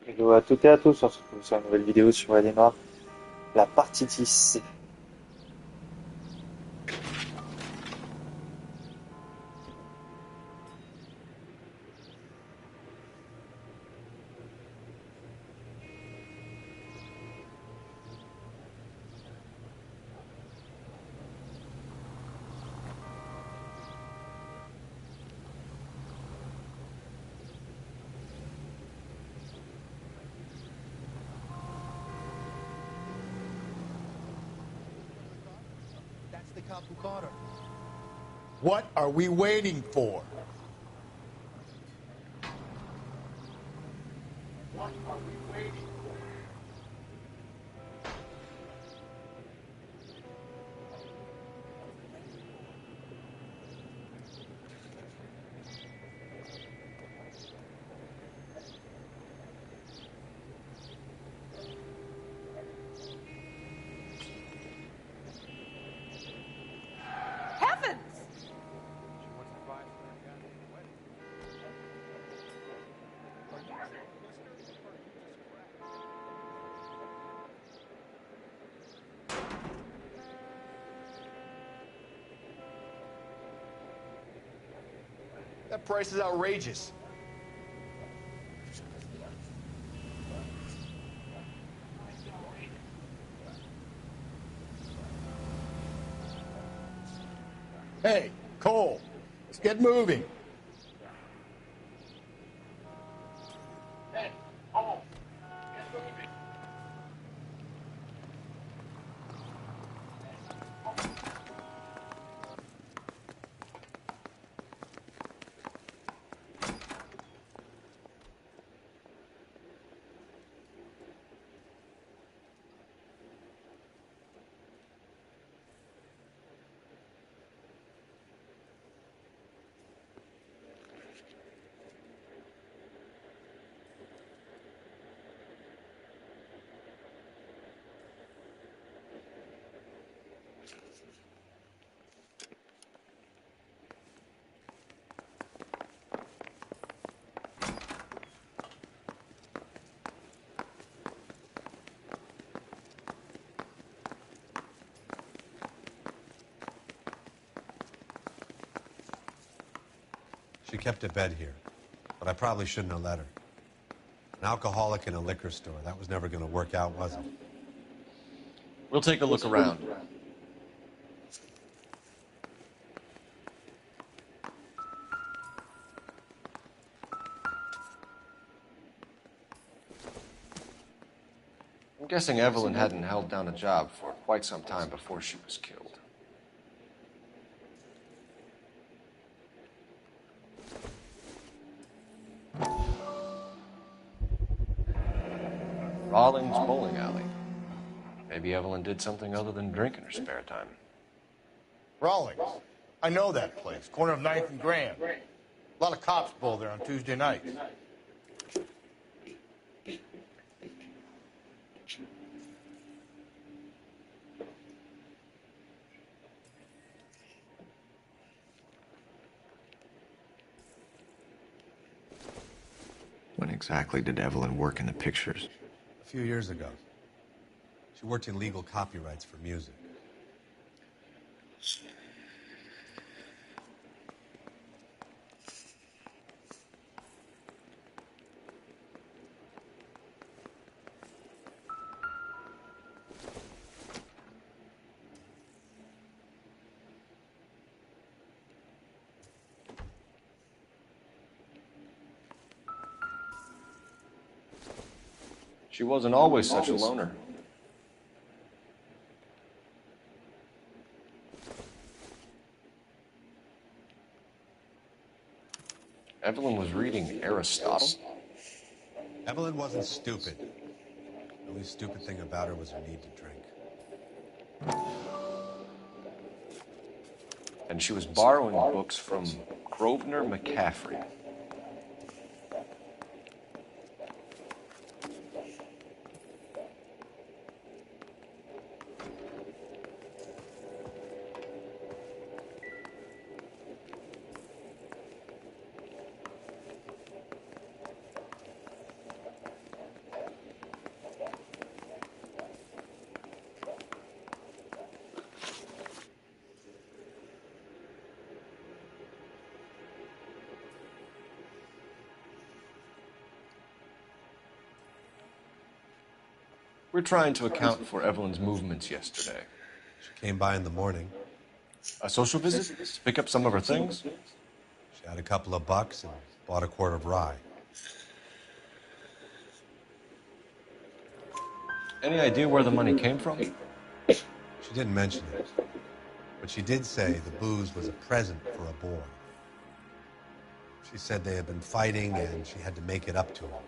Hello à toutes et à tous, on se retrouve sur une nouvelle vidéo sur les noirs, la partie 10. That's the cop who caught her. What are we waiting for? What are we waiting for? Heavens! That price is outrageous. Hey, Cole, let's get moving. Hey, Cole, get moving. She kept a bed here, but I probably shouldn't have let her. An alcoholic in a liquor store. That was never going to work out, was it? We'll take a look around. I'm guessing Evelyn hadn't held down a job for quite some time before she was killed. Rawlings Bowling Alley. Maybe Evelyn did something other than drink in her spare time. Rawlings. I know that place. Corner of 9th and Grand. A lot of cops bowl there on Tuesday nights. When exactly did Evelyn work in the pictures? A few years ago. She worked in legal copyrights for music. She wasn't always such a loner. Evelyn was reading Aristotle? Evelyn wasn't stupid. The only stupid thing about her was her need to drink. And she was borrowing books from Grosvenor McCaffrey. We're trying to account for Evelyn's movements yesterday. She came by in the morning. A social visit? To pick up some of her things? She had a couple of bucks and bought a quart of rye. Any idea where the money came from? She didn't mention it, but she did say the booze was a present for a boy. She said they had been fighting and she had to make it up to him.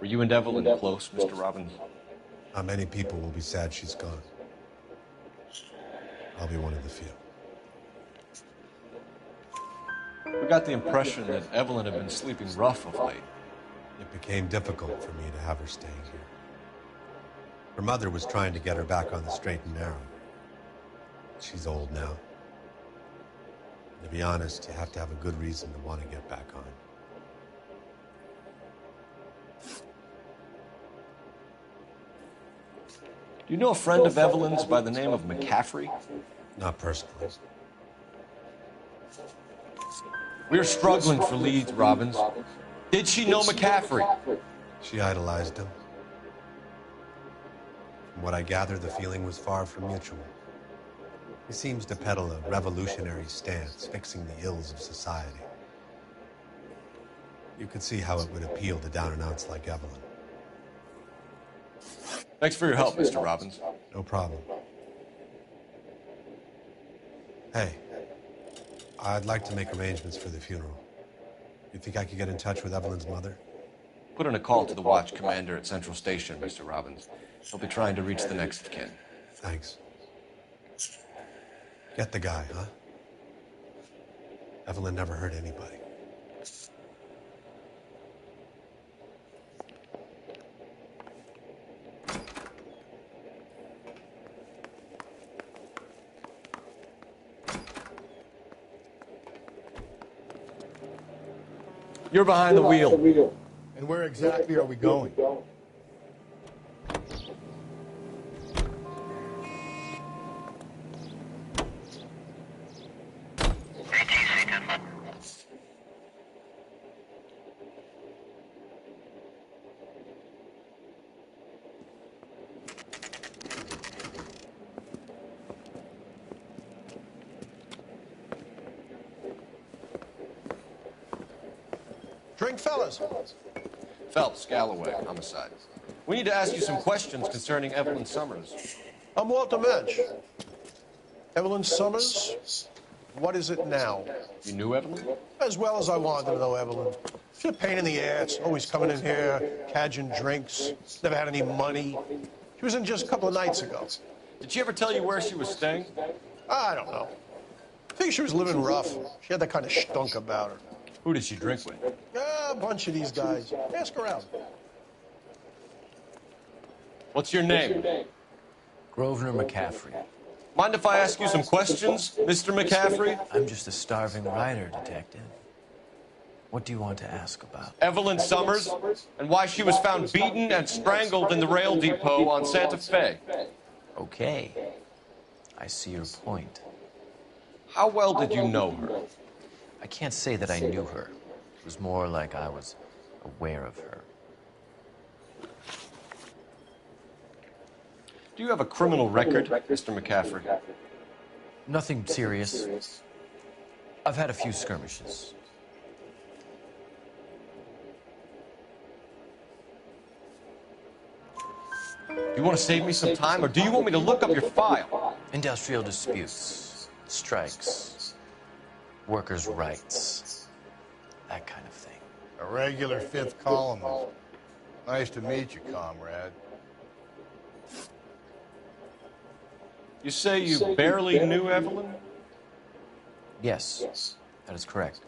Were you and Evelyn close, Mr. Robbins? Not many people will be sad she's gone. I'll be one of the few. We got the impression that Evelyn had been sleeping rough of late. It became difficult for me to have her staying here. Her mother was trying to get her back on the straight and narrow. She's old now. And to be honest, you have to have a good reason to want to get back on. Do you know a friend of Evelyn's by the name of McCaffrey? Not personally. We're struggling for leads, Robbins. Did she know McCaffrey? She idolized him. From what I gather, the feeling was far from mutual. He seems to peddle a revolutionary stance, fixing the ills of society. You could see how it would appeal to down-and-outs like Evelyn. Thanks for your help, Mr. Robbins. No problem. Hey, I'd like to make arrangements for the funeral. You think I could get in touch with Evelyn's mother? Put in a call to the watch commander at Central Station, Mr. Robbins. He'll be trying to reach the next of kin. Thanks. Get the guy, huh? Evelyn never hurt anybody. You're behind the wheel. And where exactly are we going? Drink, fellas. Phelps, Galloway, homicide. We need to ask you some questions concerning Evelyn Summers. I'm Walter Mensch. Evelyn Summers? What is it now? You knew Evelyn? As well as I wanted to know Evelyn. She's a pain in the ass, always coming in here, cadging drinks, never had any money. She was in just a couple of nights ago. Did she ever tell you where she was staying? I don't know. I think she was living rough. She had that kind of stunk about her. Who did she drink with? A bunch of these guys. Ask around. What's your name? Grosvenor McCaffrey. Mind if I ask you some questions, Mr. McCaffrey? I'm just a starving writer, detective. What do you want to ask about? Evelyn Summers, and why she was found beaten and strangled in the rail depot on Santa Fe. Okay. I see your point. How well did you know her? I can't say that I knew her. It was more like I was aware of her. Do you have a criminal record, Mr. McCaffrey? Nothing serious. I've had a few skirmishes. Do you want to save me some time, or do you want me to look up your file? Industrial disputes, strikes, workers' rights, that kind of thing. A regular fifth columnist. Nice to meet you, comrade. You say you barely knew Evelyn? Yes, that is correct.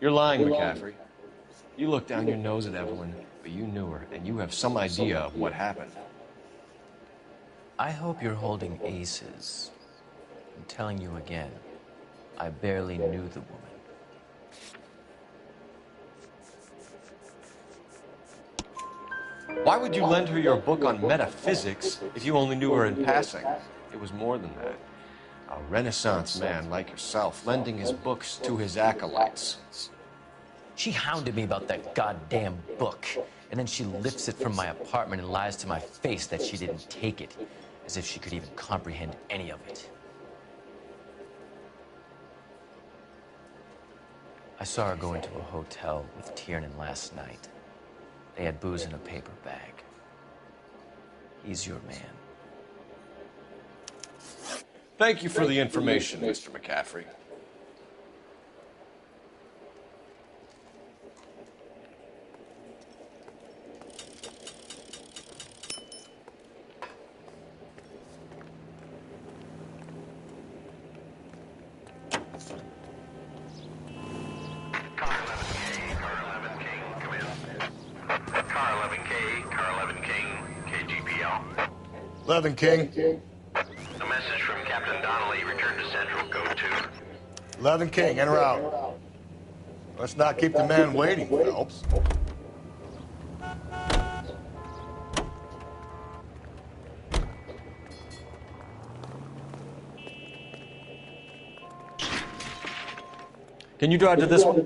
You're lying, McCaffrey. You looked down your nose at Evelyn, but you knew her, and you have some idea of what happened. I hope you're holding aces. I'm telling you again, I barely knew the woman. Why would you lend her your book on metaphysics if you only knew her in passing? It was more than that. A Renaissance man like yourself, lending his books to his acolytes. She hounded me about that goddamn book, and then she lifts it from my apartment and lies to my face that she didn't take it, as if she could even comprehend any of it. I saw her go into a hotel with Tiernan last night. They had booze in a paper bag. He's your man. Thank you for the information, Mr. McCaffrey. Car 11K, Car 11 King, KGPL. 11 King. A message from Captain Donnelly. Return to Central. Go to 11 King, en route. Let's not keep the man waiting, Phelps. Can you drive to this one?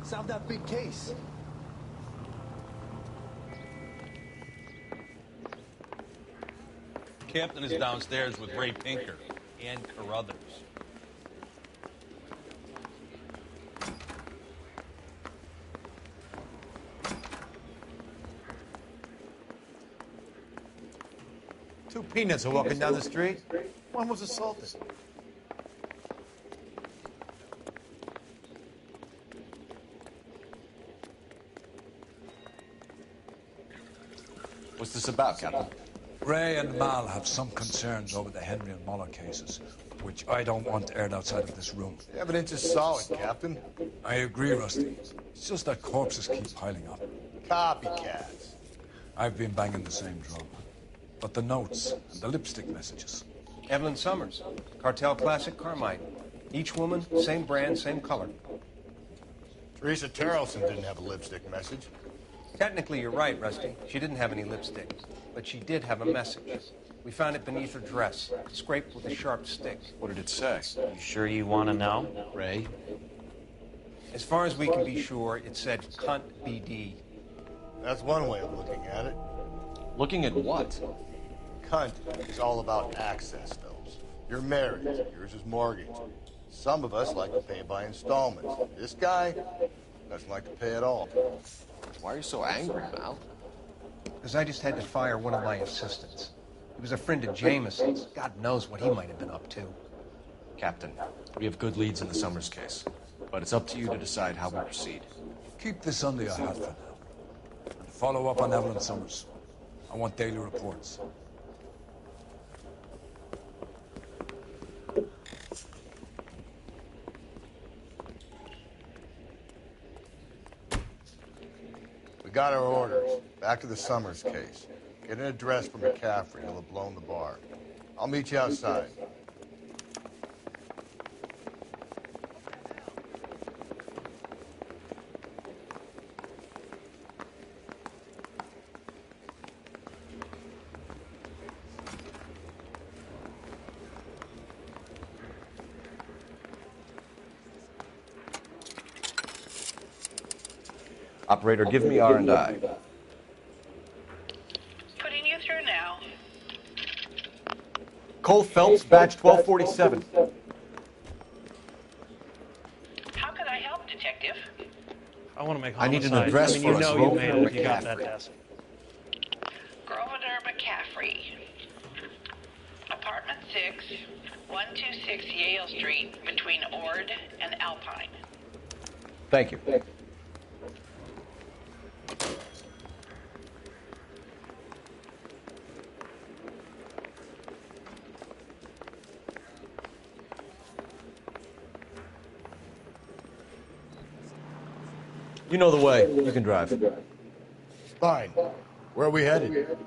Solve that big case. Captain is downstairs with Ray Pinker and Carruthers. Two peanuts are walking down the street. One was assaulted. What's this about, Captain? Ray and Mal have some concerns over the Henry and Muller cases, which I don't want aired outside of this room. The evidence is solid, Captain. I agree, Rusty. It's just that corpses keep piling up. Copycats. I've been banging the same drum. But the notes and the lipstick messages. Evelyn Summers, Cartel Classic Carmine. Each woman, same brand, same color. Teresa Tarleton didn't have a lipstick message. Technically, you're right, Rusty. She didn't have any lipstick. But she did have a message. We found it beneath her dress, scraped with a sharp stick. What did it say? You sure you want to know? Ray? As far as we can be sure, it said cunt BD. That's one way of looking at it. Looking at what? Cunt is all about access, Phelps. You're married. Yours is mortgaged. Some of us like to pay by installments. This guy doesn't like to pay at all. Why are you so angry, Mal? Because I just had to fire one of my assistants. He was a friend of Jameson's. God knows what he might have been up to. Captain, we have good leads in the Summers case. But it's up to you to decide how we proceed. Keep this under your hat for now. And follow up on Evelyn Summers. I want daily reports. We got our orders. Back to the Summers case. Get an address for McCaffrey. He'll have blown the bar. I'll meet you outside. Operator, give me R&I. Putting you through now. Cole Phelps, badge 1247. How can I help, Detective? I want to make I need an homicide. address I mean, for you us, know you Rover made it if you got that McCaffrey. desk. Grosvenor McCaffrey. Apartment 6, 126 Yale Street between Ord and Alpine. Thank you. You know the way. You can drive. Fine. Where are we headed?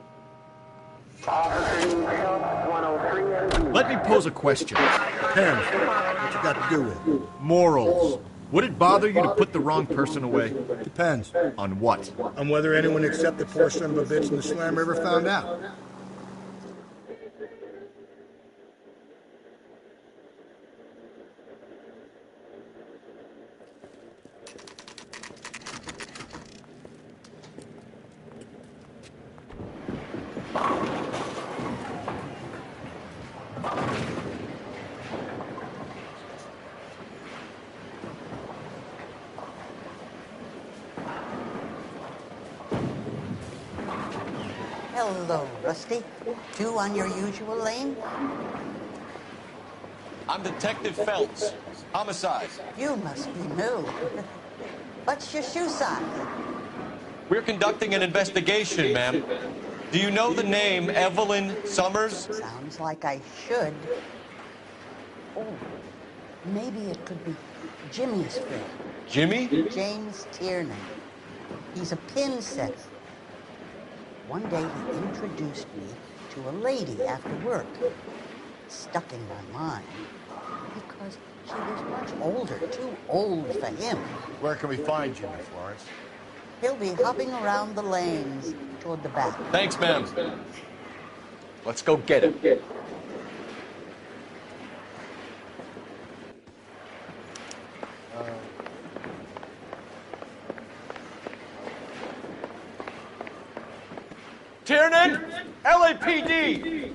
Let me pose a question. Depends. What you got to do with it? Morals. Would it bother you to put the wrong person away? Depends. On what? On whether anyone except the poor son of a bitch in the Slammer ever found out. Hello, Rusty. Two on your usual lane? I'm Detective Phelps. Homicide. You must be new. What's your shoe size? We're conducting an investigation, ma'am. Do you know the name Evelyn Summers? Sounds like I should. Oh, maybe it could be Jimmy's friend. Jimmy? James Tiernan. He's a pin setter. One day he introduced me to a lady after work. It stuck in my mind because she was much older, too old for him. Where can we find Jimmy, Florence? He'll be hopping around the lanes toward the back. Thanks, ma'am. Let's go get him. Tiernan, LAPD.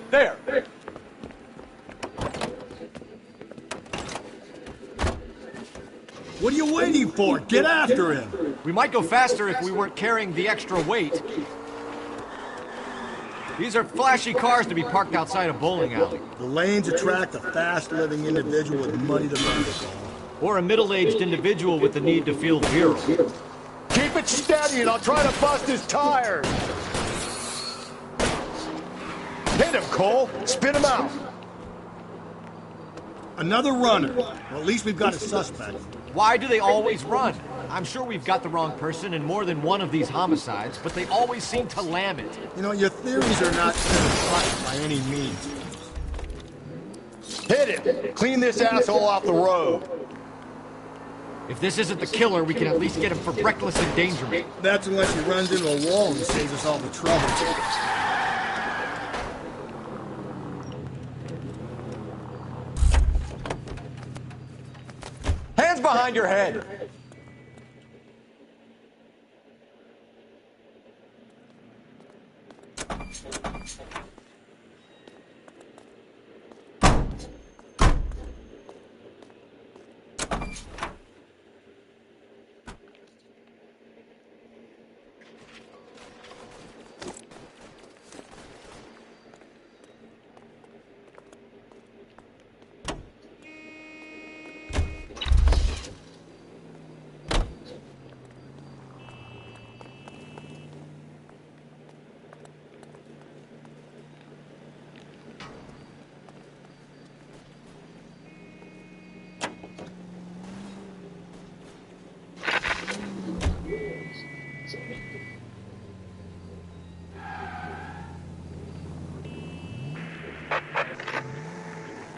There. What are you waiting for? Get after him! We might go faster if we weren't carrying the extra weight. These are flashy cars to be parked outside a bowling alley. The lanes attract a fast-living individual with money to burn. Or a middle-aged individual with the need to feel virile. Keep it steady and I'll try to bust his tires! Hit him, Cole! Spin him out! Another runner. Well, at least we've got a suspect. Why do they always run? I'm sure we've got the wrong person in more than one of these homicides, but they always seem to lam it. You know, your theories are not clear-cut by any means. Hit him! Clean this asshole off the road! If this isn't the killer, we can at least get him for reckless endangerment. That's unless he runs into a wall and saves us all the trouble. Hands behind your head.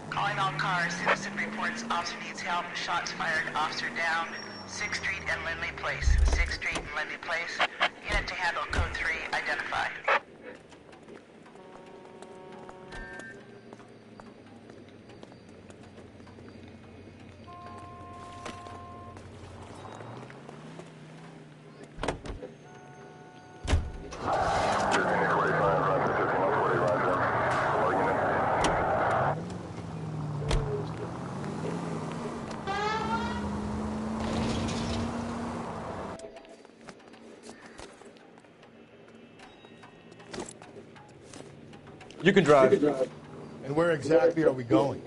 Calling all cars. Citizen reports officer needs help. Shots fired. Officer down. 6th Street and Lindley Place. 6th Street and Lindley Place. Unit to handle code 3. Identify. You can drive. And where exactly are we going?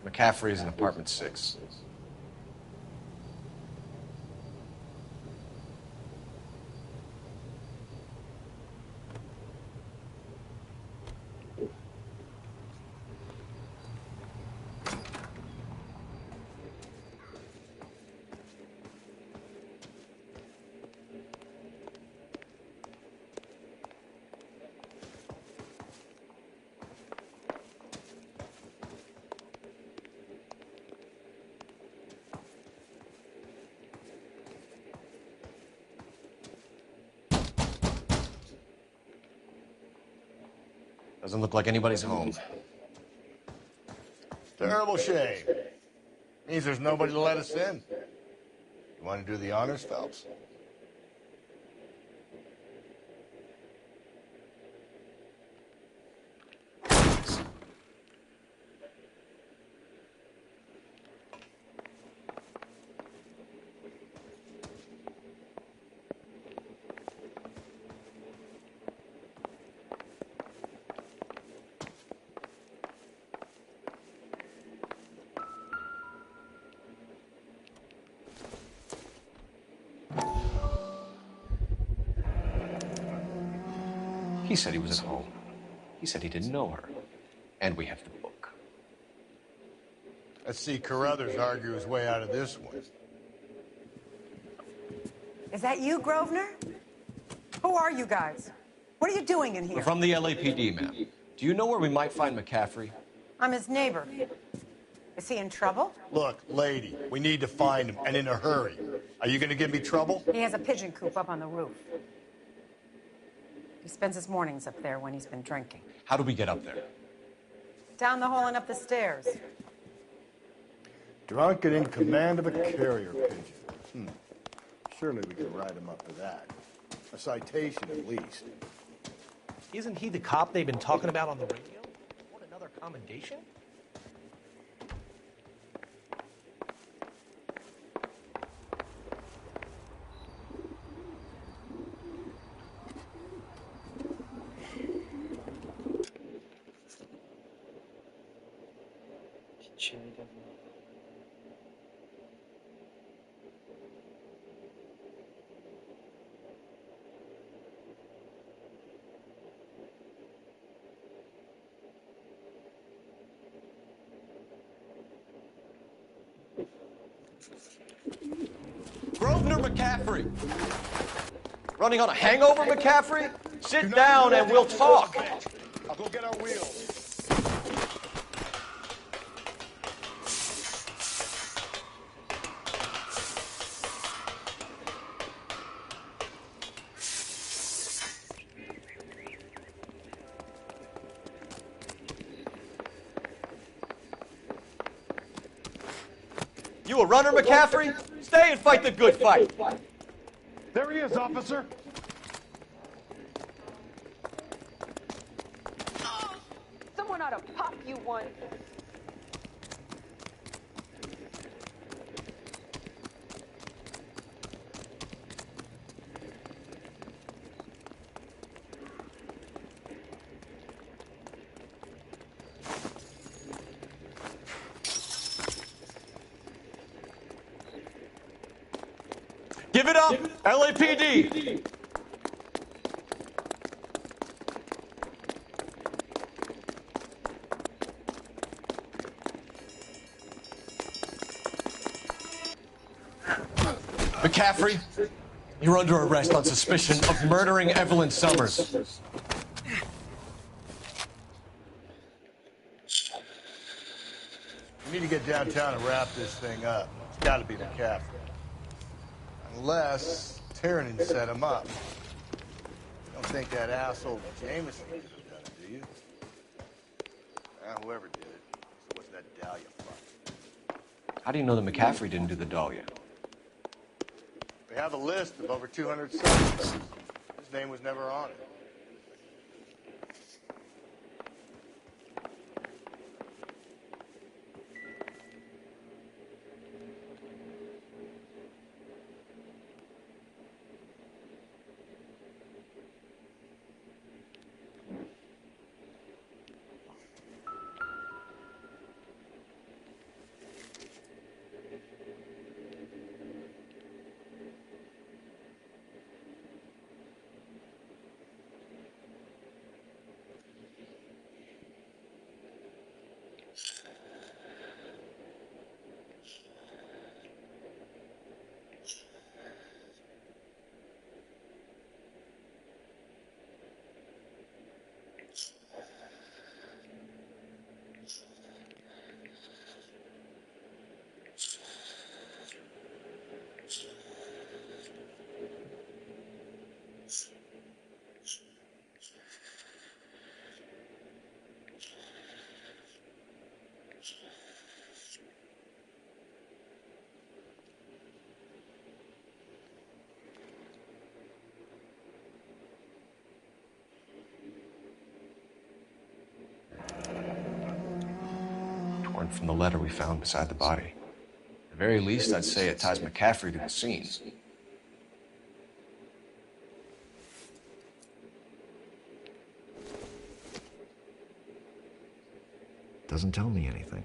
McCaffrey is in apartment 6. Doesn't look like anybody's home. Terrible shame. Means there's nobody to let us in. You want to do the honors, Phelps? He said he was at home. He said he didn't know her. And we have the book. Let's see Carruthers argue his way out of this one. Is that you, Grosvenor? Who are you guys? What are you doing in here? We're from the LAPD, ma'am. Do you know where we might find McCaffrey? I'm his neighbor. Is he in trouble? Look, lady, we need to find him, and in a hurry. Are you going to give me trouble? He has a pigeon coop up on the roof. He spends his mornings up there when he's been drinking. How do we get up there? Down the hall and up the stairs. Drunk and in command of a carrier pigeon. Surely we could write him up for that. A citation at least. Isn't he the cop they've been talking about on the radio? What, another commendation? Grosvenor McCaffrey! Running on a hangover, McCaffrey? Sit down and we'll talk. I'll go get our wheels. You a runner, McCaffrey? Stay and fight the good fight. There he is, officer. Someone ought to pop you one. Give it up, LAPD! McCaffrey, you're under arrest on suspicion of murdering Evelyn Summers. We need to get downtown and wrap this thing up. It's got to be McCaffrey. Unless Tiernan set him up. You don't think that asshole Jameson could have done it, do you? Whoever did it, it wasn't that Dahlia fuck. How do you know that McCaffrey didn't do the Dahlia? We have a list of over 200 suspects. His name was never on it. Torn from the letter we found beside the body. At the very least, I'd say it ties McCaffrey to the scene. Doesn't tell me anything.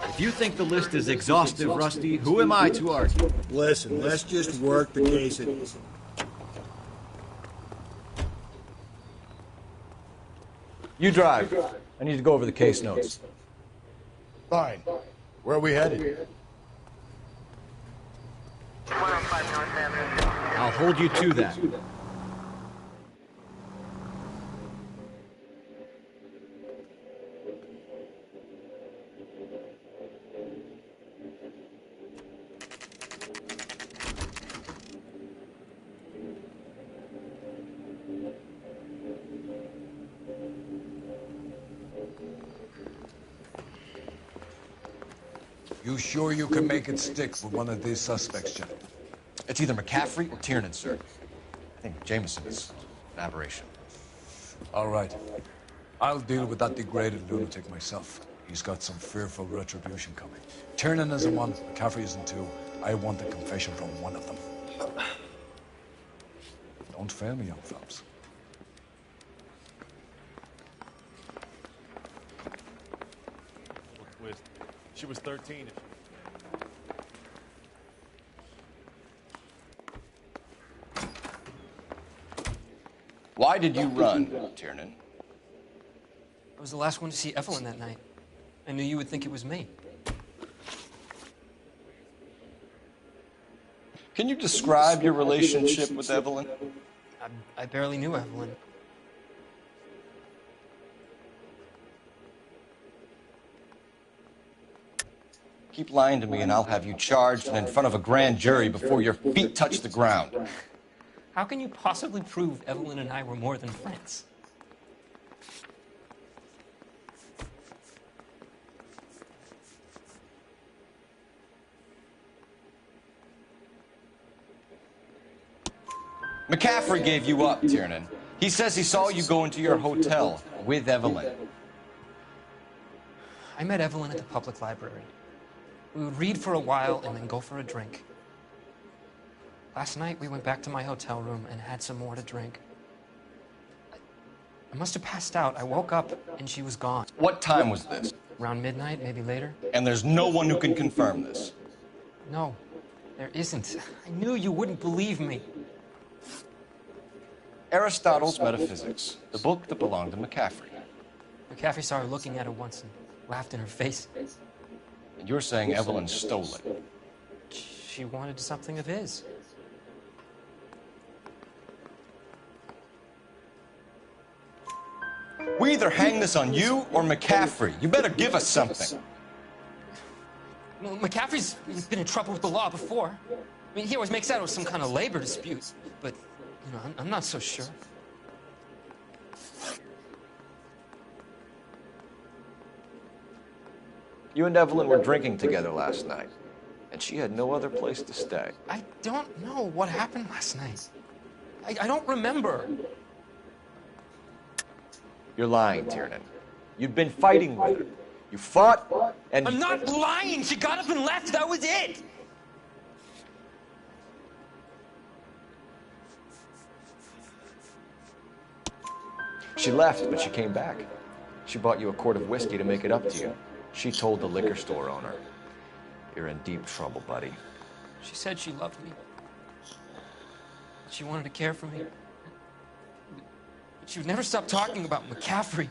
If you think the list is exhaustive, Rusty, who am I to argue? Listen, let's just work the case at... You drive. I need to go over the case notes. Fine. Where are we headed? I'll hold you to that. You sure you can make it stick with one of these suspects, Jack? It's either McCaffrey or Tiernan, sir. I think Jameson is an aberration. All right. I'll deal with that degraded lunatic myself. He's got some fearful retribution coming. Tiernan isn't one, McCaffrey isn't two. I want a confession from one of them. Don't fail me, young fellas. She was 13. Why did you run, Tiernan? I was the last one to see Evelyn that night. I knew you would think it was me. Can you describe your relationship with Evelyn? I barely knew Evelyn. Keep lying to me and I'll have you charged and in front of a grand jury before your feet touch the ground. How can you possibly prove Evelyn and I were more than friends? McCaffrey gave you up, Tiernan. He says he saw you go into your hotel with Evelyn. I met Evelyn at the public library. We would read for a while and then go for a drink. Last night, we went back to my hotel room and had some more to drink. I must have passed out. I woke up and she was gone. What time was this? Around midnight, maybe later. And there's no one who can confirm this. No, there isn't. I knew you wouldn't believe me. Aristotle's Metaphysics, the book that belonged to McCaffrey. McCaffrey saw her looking at her once and laughed in her face. And you're saying Evelyn stole it? She wanted something of his. We either hang this on you or McCaffrey. You better give us something. Well, McCaffrey's been in trouble with the law before. I mean, he always makes out it was some kind of labor dispute. But, you know, I'm not so sure. You and Evelyn were drinking together last night, and she had no other place to stay. I don't know what happened last night. I don't remember. You're lying, Tiernan. You've been fighting with her. You fought, and... I'm not lying! She got up and left, that was it! She left, but she came back. She bought you a quart of whiskey to make it up to you. She told the liquor store owner. You're in deep trouble, buddy. She said she loved me. She wanted to care for me. But she would never stop talking about McCaffrey.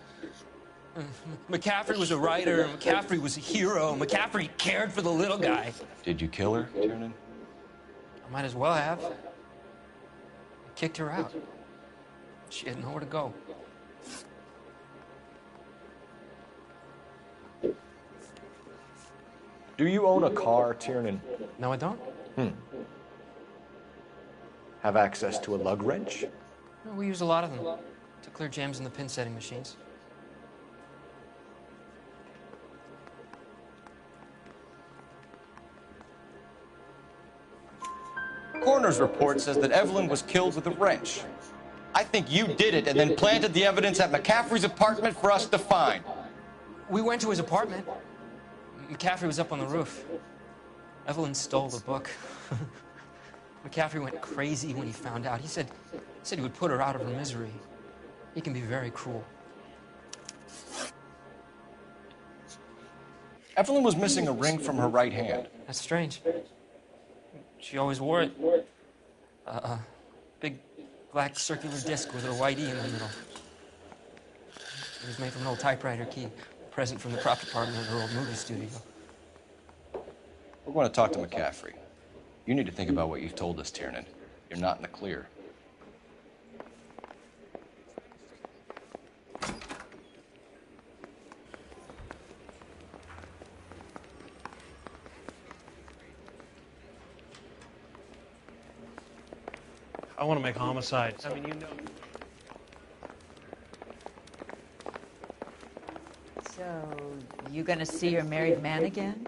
McCaffrey was a writer, McCaffrey was a hero, McCaffrey cared for the little guy. Did you kill her, Tiernan? I might as well have. I kicked her out. She had nowhere to go. Do you own a car, Tiernan? No, I don't. Have access to a lug wrench? No, we use a lot of them to clear jams in the pin setting machines. Coroner's report says that Evelyn was killed with a wrench. I think you did it and then planted the evidence at McCaffrey's apartment for us to find. We went to his apartment. McCaffrey was up on the roof. Evelyn stole the book. McCaffrey went crazy when he found out. He said he would put her out of her misery. He can be very cruel. Evelyn was missing a ring from her right hand. That's strange. She always wore it. Big black circular disc with a white E in the middle. It was made from an old typewriter key. A present from the prop department at her old movie studio. We're going to talk to McCaffrey. You need to think about what you've told us, Tiernan. You're not in the clear. I want to make homicide. I mean, you know. So, you gonna see your married man again?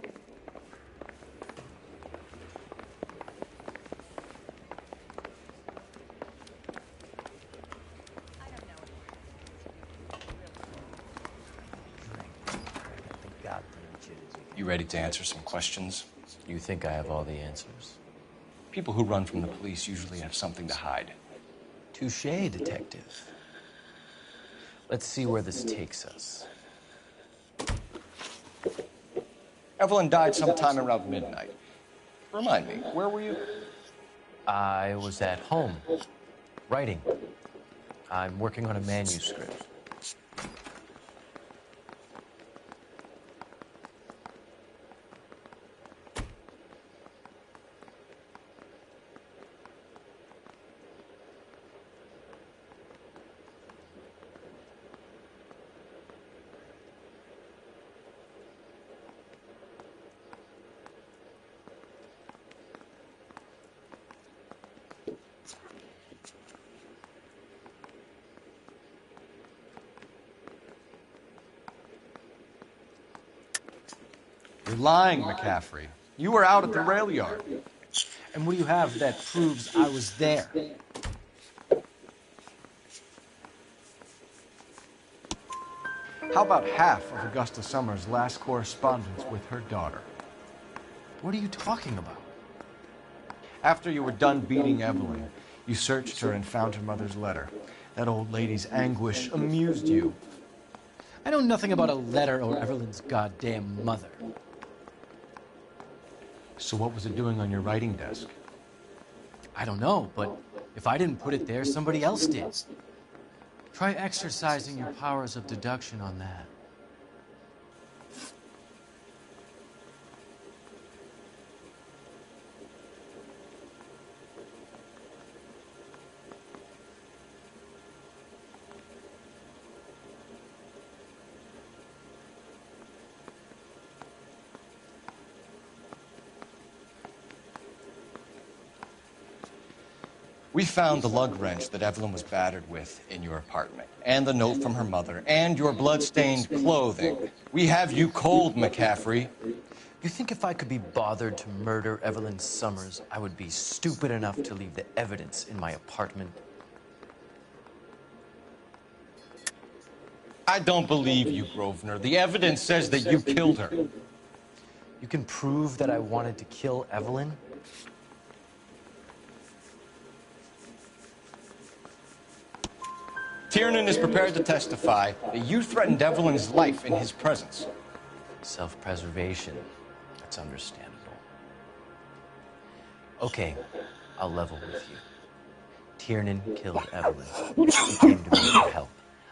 You ready to answer some questions? You think I have all the answers? People who run from the police usually have something to hide. Touché, detective. Let's see where this takes us. Evelyn died sometime around midnight. Remind me, where were you? I was at home, writing. I'm working on a manuscript. You're lying, McCaffrey. You were out at the rail yard. And what do you have that proves I was there? How about half of Augusta Summers' last correspondence with her daughter? What are you talking about? After you were done beating Evelyn, you searched her and found her mother's letter. That old lady's anguish amused you. I know nothing about a letter or Evelyn's goddamn mother. So what was it doing on your writing desk? I don't know, but if I didn't put it there, somebody else did. Try exercising your powers of deduction on that. We found the lug wrench that Evelyn was battered with in your apartment, and the note from her mother, and your blood-stained clothing. We have you cold, McCaffrey. You think if I could be bothered to murder Evelyn Summers, I would be stupid enough to leave the evidence in my apartment? I don't believe you, Grosvenor. The evidence says that you killed her. You can prove that I wanted to kill Evelyn? Tiernan is prepared to testify that you threatened Evelyn's life in his presence. Self-preservation. That's understandable. Okay, I'll level with you. Tiernan killed Evelyn. He came to me for help.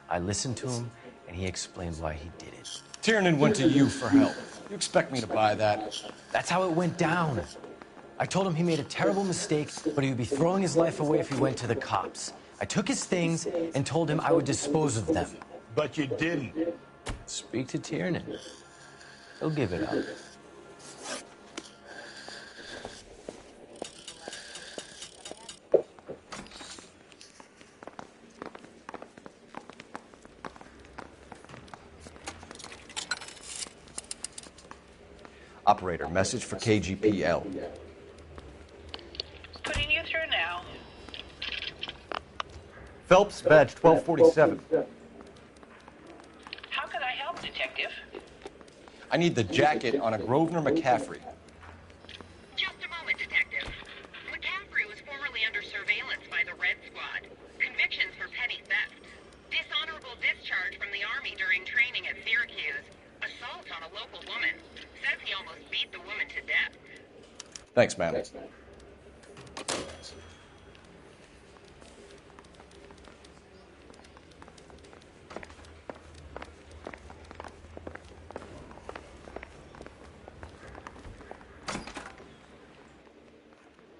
I listened to him, and he explained why he did it. Tiernan went to you for help. You expect me to buy that? That's how it went down. I told him he made a terrible mistake, but he would be throwing his life away if he went to the cops. I took his things and told him I would dispose of them. But you didn't. Speak to Tiernan. He'll give it up. Operator, message for KGPL. Putting you through now. Phelps, badge 1247. How can I help, Detective? I need the jacket on a Grosvenor McCaffrey. Just a moment, Detective. McCaffrey was formerly under surveillance by the Red Squad. Convictions for petty theft. Dishonorable discharge from the Army during training at Syracuse. Assault on a local woman. Says he almost beat the woman to death. Thanks, ma'am.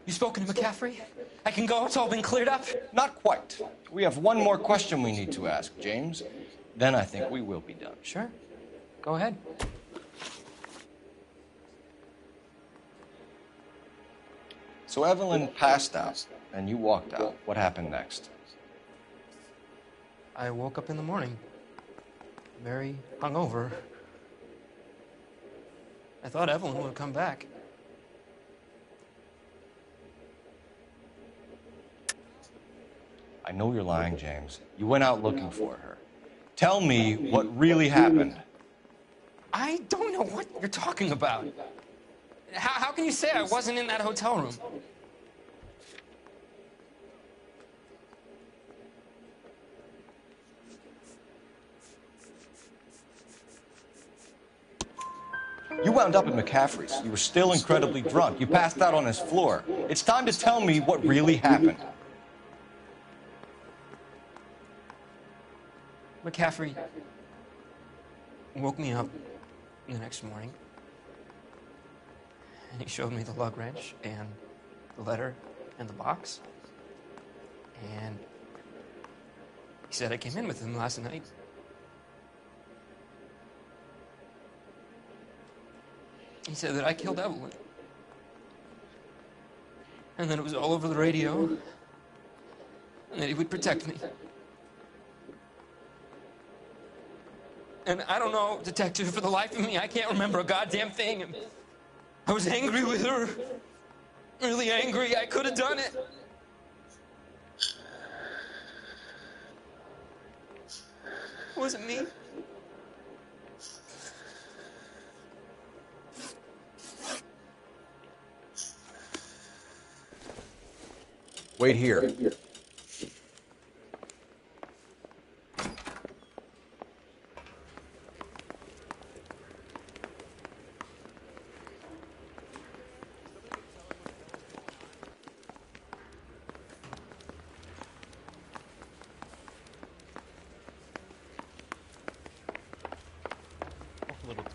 You spoken to McCaffrey? I can go? It's all been cleared up? Not quite. We have one more question we need to ask, James. Then I think we will be done. Sure. Go ahead. So Evelyn passed out, and you walked out. What happened next? I woke up in the morning, very hungover. I thought Evelyn would have come back. I know you're lying, James. You went out looking for her. Tell me what really happened. I don't know what you're talking about. How can you say I wasn't in that hotel room? You wound up at McCaffrey's. You were still incredibly drunk. You passed out on his floor. It's time to tell me what really happened. McCaffrey woke me up the next morning, and he showed me the lug wrench and the letter and the box, and he said I came in with him last night. He said that I killed Evelyn, and that it was all over the radio, and that he would protect me. And I don't know, Detective, for the life of me, I can't remember a goddamn thing. And I was angry with her. Really angry. I could have done it. It wasn't me. Wait here.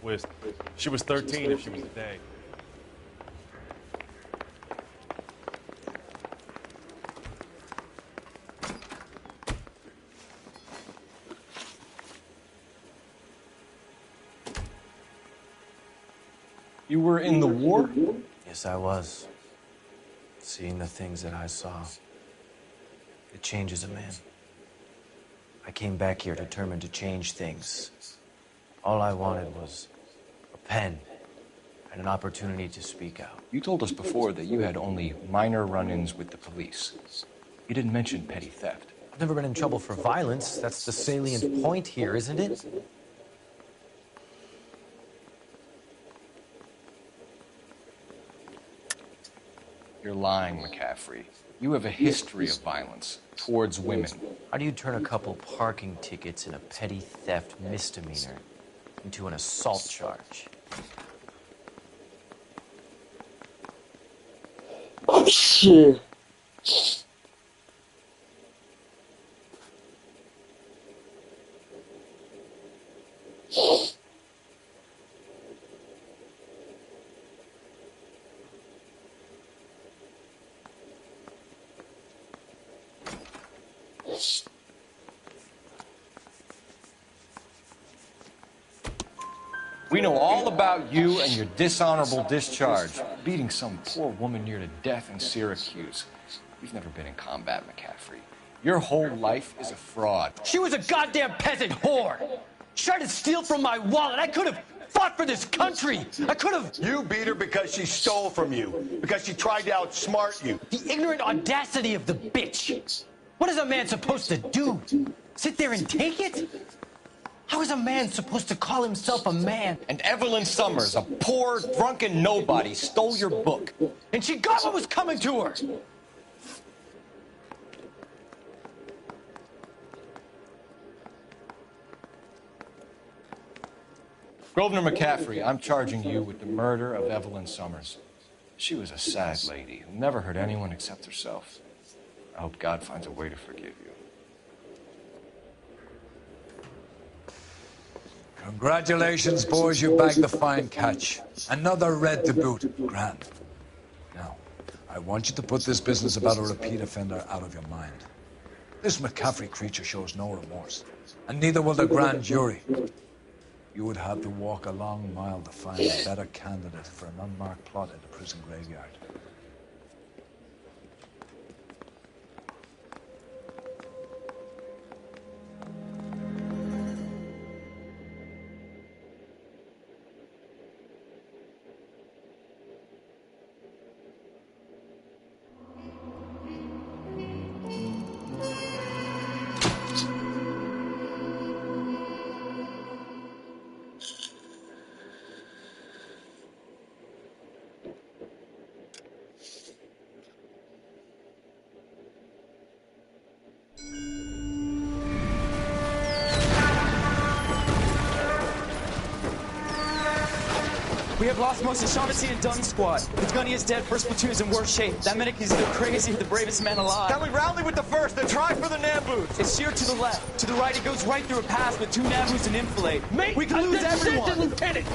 twist. She was 13 if she was today. You were in the war? Yes, I was. Seeing the things that I saw, it changes a man. I came back here determined to change things. All I wanted was a pen and an opportunity to speak out. You told us before that you had only minor run-ins with the police. You didn't mention petty theft. I've never been in trouble for violence. That's the salient point here, isn't it? You're lying, McCaffrey. You have a history of violence towards women. How do you turn a couple parking tickets and a petty theft misdemeanor into an assault charge? Oh, shit. We know all about you and your dishonorable discharge, beating some poor woman near to death in Syracuse. You've never been in combat, McCaffrey. Your whole life is a fraud. She was a goddamn peasant whore! She tried to steal from my wallet. I could have fought for this country! I could have... You beat her because she stole from you, because she tried to outsmart you. The ignorant audacity of the bitch! What is a man supposed to do? Sit there and take it? How is a man supposed to call himself a man? And Evelyn Summers, a poor, drunken nobody, stole your book. And she got what was coming to her! Grosvenor McCaffrey, I'm charging you with the murder of Evelyn Summers. She was a sad lady who never hurt anyone except herself. I hope God finds a way to forgive you. Congratulations, boys, you bagged the fine catch. Another red to boot. Grand. Now, I want you to put this business about a repeat offender out of your mind. This McCaffrey creature shows no remorse, and neither will the grand jury. You would have to walk a long mile to find a better candidate for an unmarked plot at the prison graveyard. We have lost most of Shaughnessy and Dunn's squad. The gunny is dead, first platoon is in worse shape. That medic is either crazy or the bravest man alive. Can we rally with the first and try for the Nambus? It's sheer to the left. To the right, it goes right through a pass with 2 Nambus and enfilade. Mate, we can lose everyone. Lieutenant,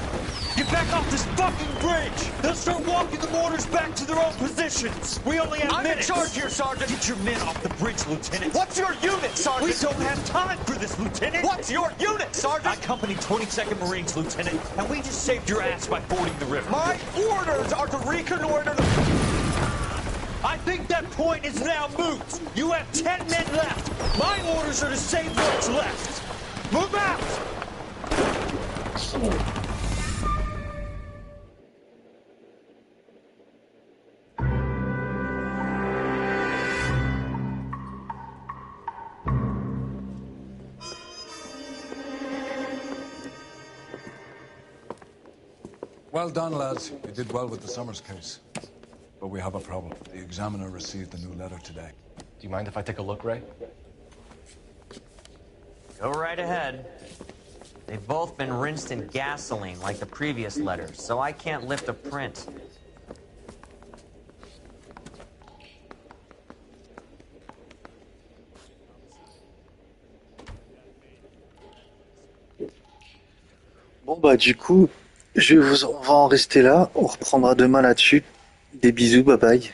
get back off this fucking bridge. They'll start walking the mortars back to their own positions. We only have minutes. I'm in charge here, Sergeant. Get your men off the bridge, Lieutenant. What's your unit, Sergeant? We don't have time for this, Lieutenant. What's your unit, Sergeant? I company 22nd Marines, Lieutenant, and we just saved your ass by fording the river. My orders are to reconnoiter the... I think that point is now moot. You have 10 men left. My orders are to save what's left. Move out! Well done, lads. You did well with the Summers case. But we have a problem. The examiner received a new letter today. Do you mind if I take a look, Ray? Go right ahead. They've both been rinsed in gasoline like the previous letters, so I can't lift a print. Bon bah du coup, on va en rester là. On reprendra demain là-dessus. Des bisous, bye bye.